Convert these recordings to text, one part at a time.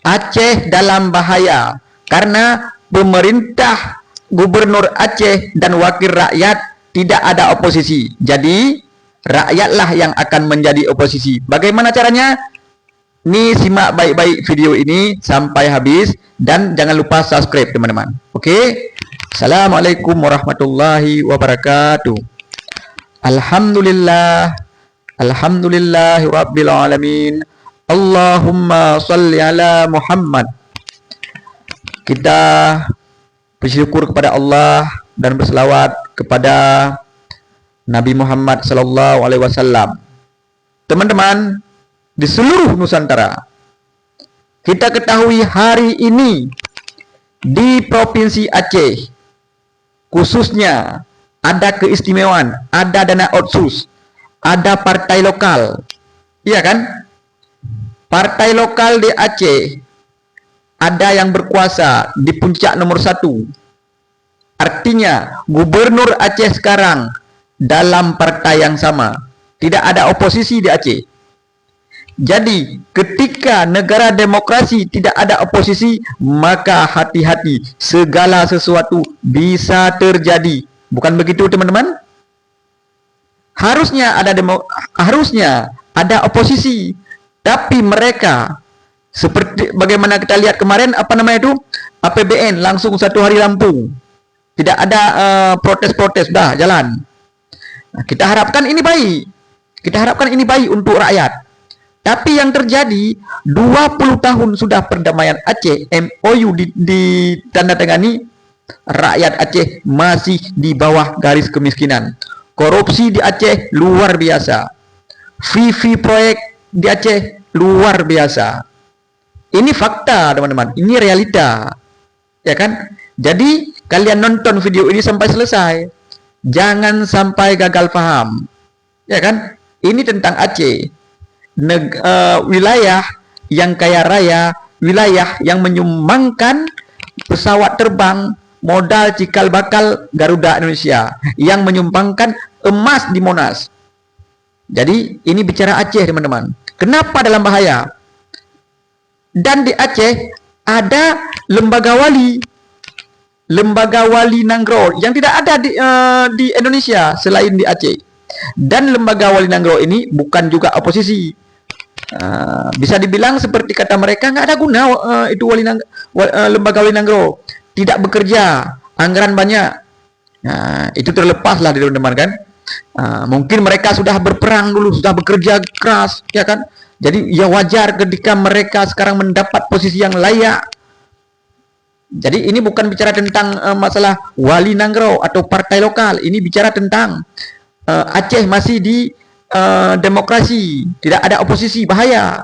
Aceh dalam bahaya karena pemerintah Gubernur Aceh dan wakil rakyat tidak ada oposisi. Jadi rakyatlah yang akan menjadi oposisi. Bagaimana caranya? Nih, simak baik-baik video ini sampai habis dan jangan lupa subscribe teman-teman. Oke? Assalamualaikum warahmatullahi wabarakatuh. Alhamdulillah, alhamdulillahi rabbil alamin. Allahumma salli ala Muhammad. Kita bersyukur kepada Allah dan berselawat kepada Nabi Muhammad sallallahu alaihi wasallam. Teman-teman, di seluruh Nusantara, kita ketahui hari ini di Provinsi Aceh khususnya ada keistimewaan, ada dana otsus, ada partai lokal. Iya kan? Partai lokal di Aceh ada yang berkuasa di puncak nomor 1. Artinya Gubernur Aceh sekarang dalam partai yang sama. Tidak ada oposisi di Aceh. Jadi ketika negara demokrasi tidak ada oposisi, maka hati-hati, segala sesuatu bisa terjadi. Bukan begitu teman-teman? Harusnya ada oposisi, tapi mereka seperti bagaimana kita lihat kemarin, APBN langsung 1 hari rampung. Tidak ada protes-protes, dah jalan. Nah, kita harapkan ini baik. Kita harapkan ini baik untuk rakyat. Tapi yang terjadi 20 tahun sudah perdamaian Aceh, MOU ditandatangani, rakyat Aceh masih di bawah garis kemiskinan. Korupsi di Aceh luar biasa. Free proyek di Aceh luar biasa. Ini fakta, teman-teman. Ini realita. Ya kan? Jadi, kalian nonton video ini sampai selesai. Jangan sampai gagal paham. Ya kan? Ini tentang Aceh. Wilayah yang kaya raya, wilayah yang menyumbangkan pesawat terbang, modal cikal bakal Garuda Indonesia, yang menyumbangkan emas di Monas. Jadi ini bicara Aceh, teman-teman. Kenapa dalam bahaya? Dan di Aceh ada lembaga wali Nanggro yang tidak ada di Indonesia selain di Aceh. Dan lembaga wali Nanggro ini bukan juga oposisi. Bisa dibilang seperti kata mereka, nggak ada guna itu lembaga wali Nanggro, tidak bekerja, anggaran banyak. Itu terlepaslah di teman-teman kan. Mungkin mereka sudah berperang dulu, sudah bekerja keras, ya kan. Jadi ya wajar ketika mereka sekarang mendapat posisi yang layak. Jadi ini bukan bicara tentang masalah wali Nanggro atau partai lokal. Ini bicara tentang Aceh masih di demokrasi, tidak ada oposisi, bahaya.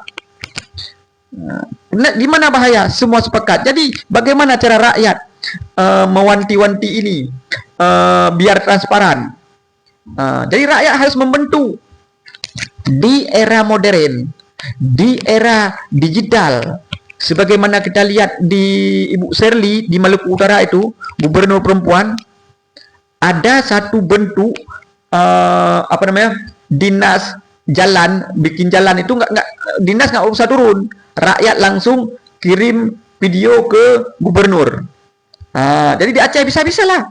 Di mana bahaya? Semua sepakat. Jadi bagaimana cara rakyat mewanti-wanti ini biar transparan? Jadi rakyat harus membentuk di era modern, di era digital. Sebagaimana kita lihat di Ibu Serli di Maluku Utara itu, gubernur perempuan, ada satu bentuk dinas jalan, bikin jalan itu dinas nggak usah turun, rakyat langsung kirim video ke gubernur. Jadi di Aceh bisa lah.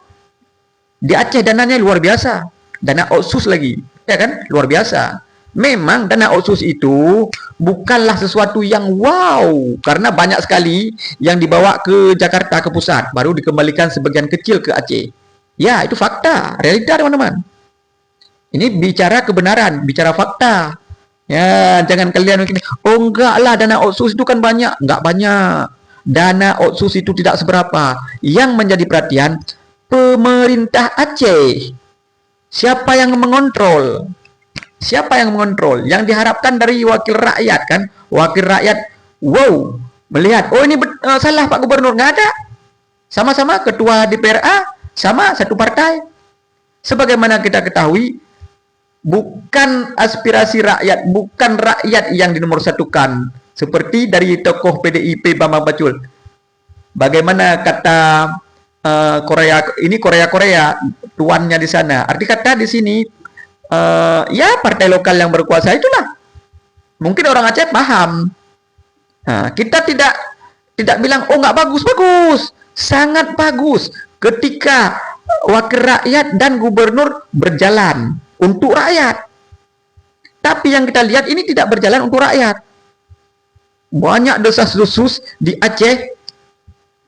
Di Aceh dananya luar biasa, dana otsus lagi, ya kan, luar biasa. Memang dana otsus itu bukanlah sesuatu yang wow, karena banyak sekali yang dibawa ke Jakarta, ke pusat, baru dikembalikan sebagian kecil ke Aceh. Ya, itu fakta, realita teman-teman. Ini bicara kebenaran, bicara fakta. Ya, jangan kalian mungkin, oh enggak lah, dana otsus itu kan banyak. Enggak banyak. Dana otsus itu tidak seberapa. Yang menjadi perhatian, pemerintah Aceh. Siapa yang mengontrol? Siapa yang mengontrol? Yang diharapkan dari wakil rakyat kan? Wakil rakyat, wow, melihat, oh ini salah Pak Gubernur, nggak ada. Sama-sama ketua DPRA, sama satu partai. Sebagaimana kita ketahui, bukan aspirasi rakyat, bukan rakyat yang dinomorsatukan. Seperti dari tokoh PDIP Bambang Pacul. Bagaimana kata Korea, ini Korea tuannya di sana. Arti kata di sini, ya partai lokal yang berkuasa itulah. Mungkin orang Aceh paham. Kita tidak Tidak bilang, oh nggak bagus, bagus. Sangat bagus. Ketika wakil rakyat dan gubernur berjalan untuk rakyat. Tapi yang kita lihat ini tidak berjalan untuk rakyat. Banyak desas-desus di Aceh.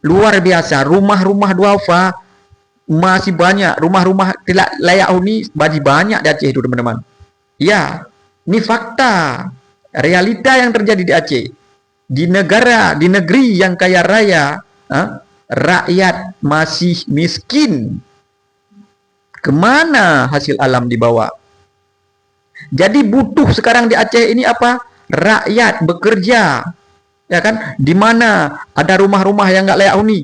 Luar biasa. Rumah-rumah duafa masih banyak. Rumah-rumah tidak layak huni masih banyak di Aceh itu, teman-teman. Ya, ini fakta. Realita yang terjadi di Aceh. Di negeri yang kaya raya, rakyat masih miskin. Kemana hasil alam dibawa? Jadi butuh sekarang di Aceh ini apa? Rakyat bekerja, ya kan? Di mana ada rumah-rumah yang nggak layak huni,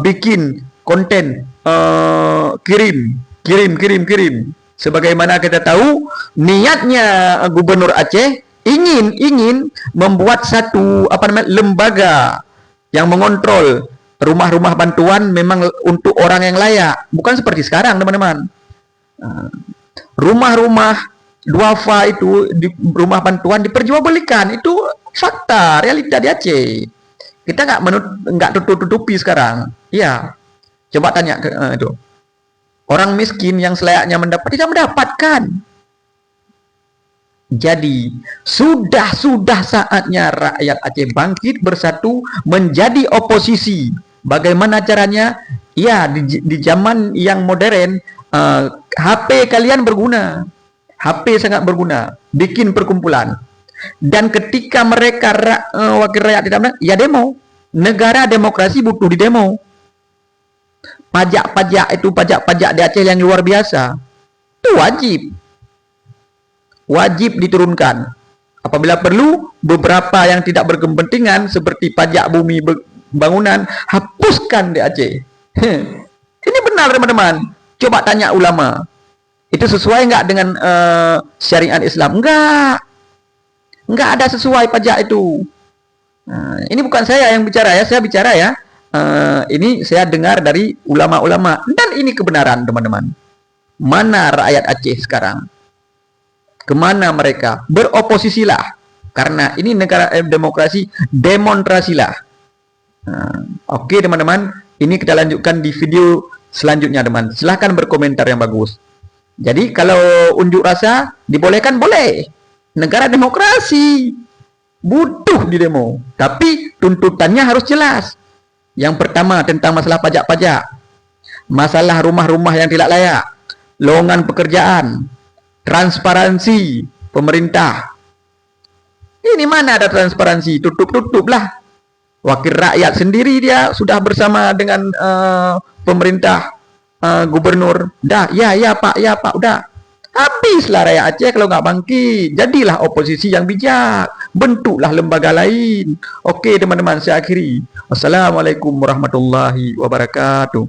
bikin konten, kirim. Sebagaimana kita tahu, niatnya Gubernur Aceh ingin membuat satu lembaga yang mengontrol rumah-rumah bantuan memang untuk orang yang layak, bukan seperti sekarang, teman-teman. Rumah-rumah duafa itu di rumah bantuan diperjualbelikan, itu fakta realita di Aceh. Kita nggak tutup-tutupi sekarang. Iya, coba tanya itu orang miskin yang selayaknya mendapat tidak mendapatkan. Jadi sudah saatnya rakyat Aceh bangkit bersatu menjadi oposisi. Bagaimana caranya? Ya, di zaman yang modern, HP kalian berguna. HP sangat berguna. Bikin perkumpulan. Dan ketika mereka wakil rakyat tidak menang, ya demo. Negara demokrasi butuh di demo. Pajak-pajak di Aceh yang luar biasa. Itu wajib diturunkan. Apabila perlu, beberapa yang tidak berkepentingan seperti pajak bumi bangunan, hapuskan di Aceh. Ini benar, teman-teman. Coba tanya ulama. Itu sesuai nggak dengan syariat Islam? Nggak ada sesuai pajak itu. Ini bukan saya yang bicara ya, saya bicara ya. Ini saya dengar dari ulama-ulama. Dan ini kebenaran, teman-teman. Mana rakyat Aceh sekarang? Kemana mereka? Beroposisilah. Karena ini negara demokrasi, demonstrasilah. Oke, teman-teman. Ini kita lanjutkan di video selanjutnya, teman. Silahkan berkomentar yang bagus. Jadi kalau unjuk rasa dibolehkan, boleh. Negara demokrasi. Butuh di demo. Tapi tuntutannya harus jelas. Yang pertama tentang masalah pajak-pajak. Masalah rumah-rumah yang tidak layak. Lowongan pekerjaan. Transparansi pemerintah. Ini mana ada transparansi? Tutup-tutuplah. Wakil rakyat sendiri dia sudah bersama dengan pemerintah, gubernur. Dah, ya pak, udah. Habislah rakyat Aceh kalau nggak bangkit. Jadilah oposisi yang bijak. Bentuklah lembaga lain. Oke, teman-teman, saya akhiri. Wassalamualaikum warahmatullahi wabarakatuh.